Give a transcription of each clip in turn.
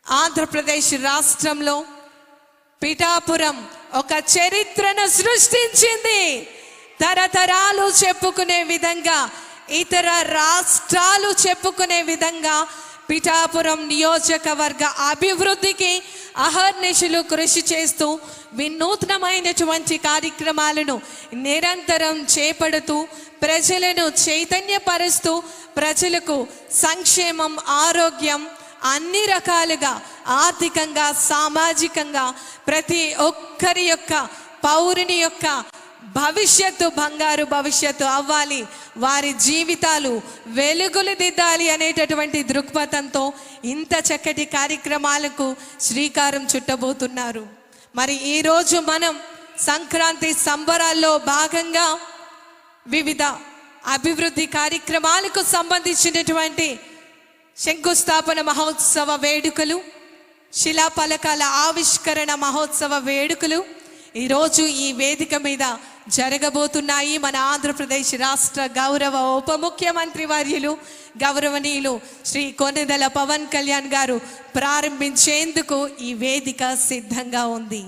ఆంధ్రప్రదేశ్ రాష్ట్రంలో పిఠాపురం ఒక చరిత్రను సృష్టించింది. తరతరాలు చెప్పుకునే విధంగా, ఇతర రాష్ట్రాలు చెప్పుకునే విధంగా పిఠాపురం నియోజకవర్గ అభివృద్ధికి అహర్నిశలు కృషి చేస్తూ వినూత్నమైనటువంటి కార్యక్రమాలను నిరంతరం చేపడుతూ ప్రజలను చైతన్యపరుస్తూ ప్రజలకు సంక్షేమం, ఆరోగ్యం అన్ని రకాలుగా ఆర్థికంగా, సామాజికంగా ప్రతి ఒక్కరి యొక్క పౌరుని యొక్క భవిష్యత్తు బంగారు భవిష్యత్తు అవ్వాలి, వారి జీవితాలు వెలుగులు దిద్దాలి అనేటటువంటి దృక్పథంతో ఇంత చక్కటి కార్యక్రమాలకు శ్రీకారం చుట్టబోతున్నారు. మరి ఈరోజు మనం సంక్రాంతి సంబరాల్లో భాగంగా వివిధ అభివృద్ధి కార్యక్రమాలకు సంబంధించినటువంటి శంకుస్థాపన మహోత్సవ వేడుకలు, శిలాఫలకాల ఆవిష్కరణ మహోత్సవ వేడుకలు ఈరోజు ఈ వేదిక మీద జరగబోతున్నాయి. మన ఆంధ్రప్రదేశ్ రాష్ట్ర గౌరవ ఉప ముఖ్యమంత్రి వర్యులు గౌరవనీయులు శ్రీ కొణిదెల పవన్ కళ్యాణ్ గారు ప్రారంభించేందుకు ఈ వేదిక సిద్ధంగా ఉంది.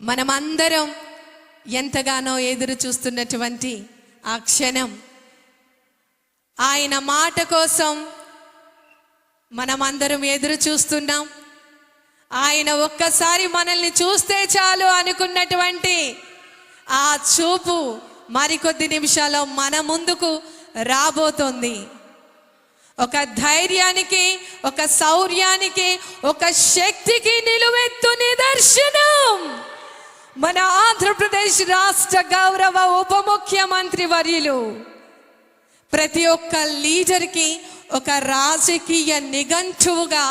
మనమందరం ఎంతగానో ఎదురు చూస్తున్నటువంటి ఆ క్షణం, ఆయన మాట కోసం మనమందరం ఎదురు చూస్తున్నాం. ఆయన ఒక్కసారి మనల్ని చూస్తే చాలు అనుకున్నటువంటి ఆ చూపు మరికొద్ది నిమిషాల్లో మన ముందుకు రాబోతోంది. ఒక ధైర్యానికి, ఒక శౌర్యానికి, ఒక శక్తికి నిలువెత్తు నిదర్శనం మన ఆంధ్రప్రదేశ్ రాష్ట్ర గౌరవ ఉప ముఖ్యమంత్రి వర్యులు. ప్రతి ఒక్క లీడర్కి ఒక రాజకీయ నిఘంటువుగా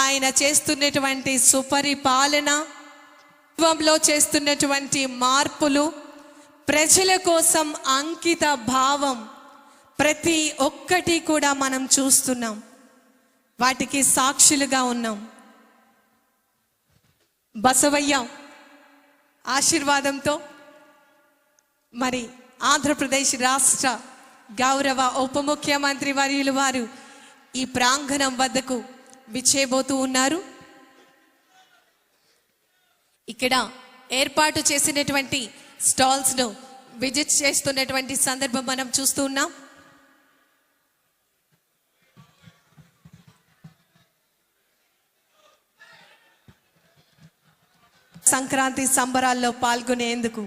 ఆయన చేస్తున్నటువంటి సుపరిపాలనలో చేస్తున్నటువంటి మార్పులు, ప్రజల కోసం అంకిత భావం ప్రతి ఒక్కటి కూడా మనం చూస్తున్నాం, వాటికి సాక్షులుగా ఉన్నాం. బసవయ్య ఆశీర్వాదంతో మరి ఆంధ్రప్రదేశ్ రాష్ట్ర గౌరవ ఉప ముఖ్యమంత్రి వర్యులు వారు ఈ ప్రాంగణం వద్దకు విచ్చేయబోతూ ఉన్నారు. ఇక్కడ ఏర్పాటు చేసినటువంటి స్టాల్స్ ను విజిట్ చేస్తున్నటువంటి సందర్భం మనం చూస్తూ ఉన్నాం. సంక్రాంతి సంబరాల్లో పాల్గొనేందుకు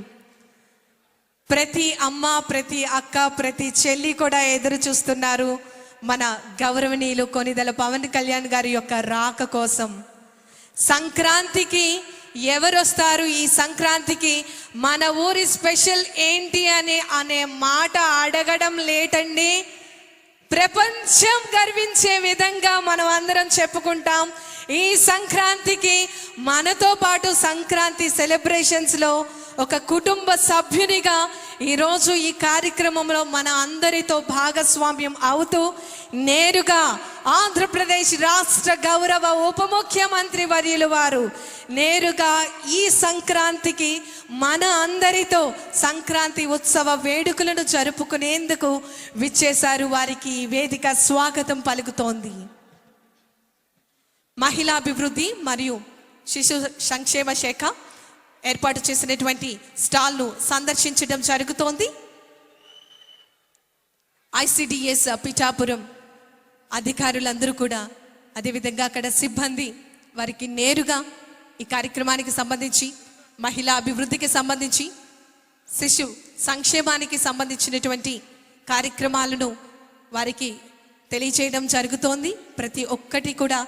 ప్రతి అమ్మ, ప్రతి అక్క, ప్రతి చెల్లి కూడా ఎదురు చూస్తున్నారు మన గౌరవనీయులు కొణిదెల పవన్ కళ్యాణ్ గారి యొక్క రాక కోసం. సంక్రాంతికి ఎవరు వస్తారు, ఈ సంక్రాంతికి మన ఊరి స్పెషల్ ఏంటి అనే మాట అడగడం లేటండి. ప్రపంచం గర్వించే విధంగా మనం అందరం చెప్పుకుంటాం. ఈ సంక్రాంతికి మనతో పాటు సంక్రాంతి సెలబ్రేషన్స్లో ఒక కుటుంబ సభ్యునిగా ఈరోజు ఈ కార్యక్రమంలో మన అందరితో భాగస్వామ్యం అవుతూ నేరుగా ఆంధ్రప్రదేశ్ రాష్ట్ర గౌరవ ఉప ముఖ్యమంత్రి వర్యులు వారు నేరుగా ఈ సంక్రాంతికి మన అందరితో సంక్రాంతి ఉత్సవ వేడుకలను జరుపుకునేందుకు విచ్చేశారు. వారికి ఈ వేదిక స్వాగతం పలుకుతోంది. మహిళాభివృద్ధి మరియు శిశు సంక్షేమ శాఖ ఏర్పాటు చేసినటువంటి స్టాల్ను సందర్శించడం జరుగుతోంది. ఐసిడిఎస్ పిఠాపురం అధికారులందరూ కూడా, అదేవిధంగా అక్కడ సిబ్బంది వారికి నేరుగా ఈ కార్యక్రమానికి సంబంధించి, మహిళా అభివృద్ధికి సంబంధించి, శిశు సంక్షేమానికి సంబంధించినటువంటి కార్యక్రమాలను వారికి తెలియచేయడం జరుగుతోంది. ప్రతి ఒక్కటి కూడా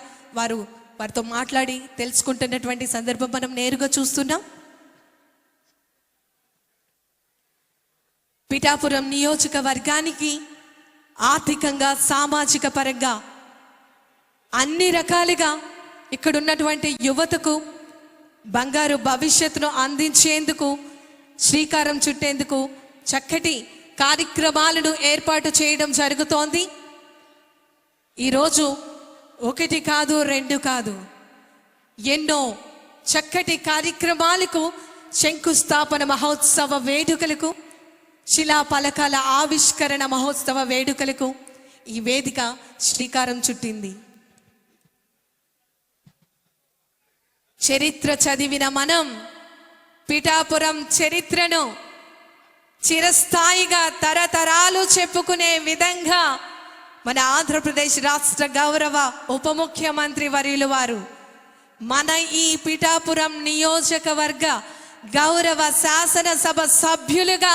వారితో మాట్లాడి తెలుసుకుంటున్నటువంటి సందర్భం మనం నేరుగా చూస్తున్నాం. పిఠాపురం నియోజకవర్గానికి ఆర్థికంగా, సామాజిక పరంగా అన్ని రకాలుగా ఇక్కడ ఉన్నటువంటి యువతకు బంగారు భవిష్యత్తును అందించేందుకు శ్రీకారం చుట్టేందుకు చక్కటి కార్యక్రమాలను ఏర్పాటు చేయడం జరుగుతోంది. ఈరోజు ఒకటి కాదు, రెండు కాదు, ఎన్నో చక్కటి కార్యక్రమాలకు, శంకుస్థాపన మహోత్సవ వేడుకలకు, శిలాఫలకాల ఆవిష్కరణ మహోత్సవ వేడుకలకు ఈ వేదిక శ్రీకారం చుట్టింది. చరిత్ర చదివిన మనం పిఠాపురం చరిత్రను చిరస్థాయిగా తరతరాలు చెప్పుకునే విధంగా మన ఆంధ్రప్రదేశ్ రాష్ట్ర గౌరవ ఉప ముఖ్యమంత్రి వర్యులు వారు మన ఈ పిఠాపురం నియోజకవర్గ గౌరవ శాసనసభ సభ్యులుగా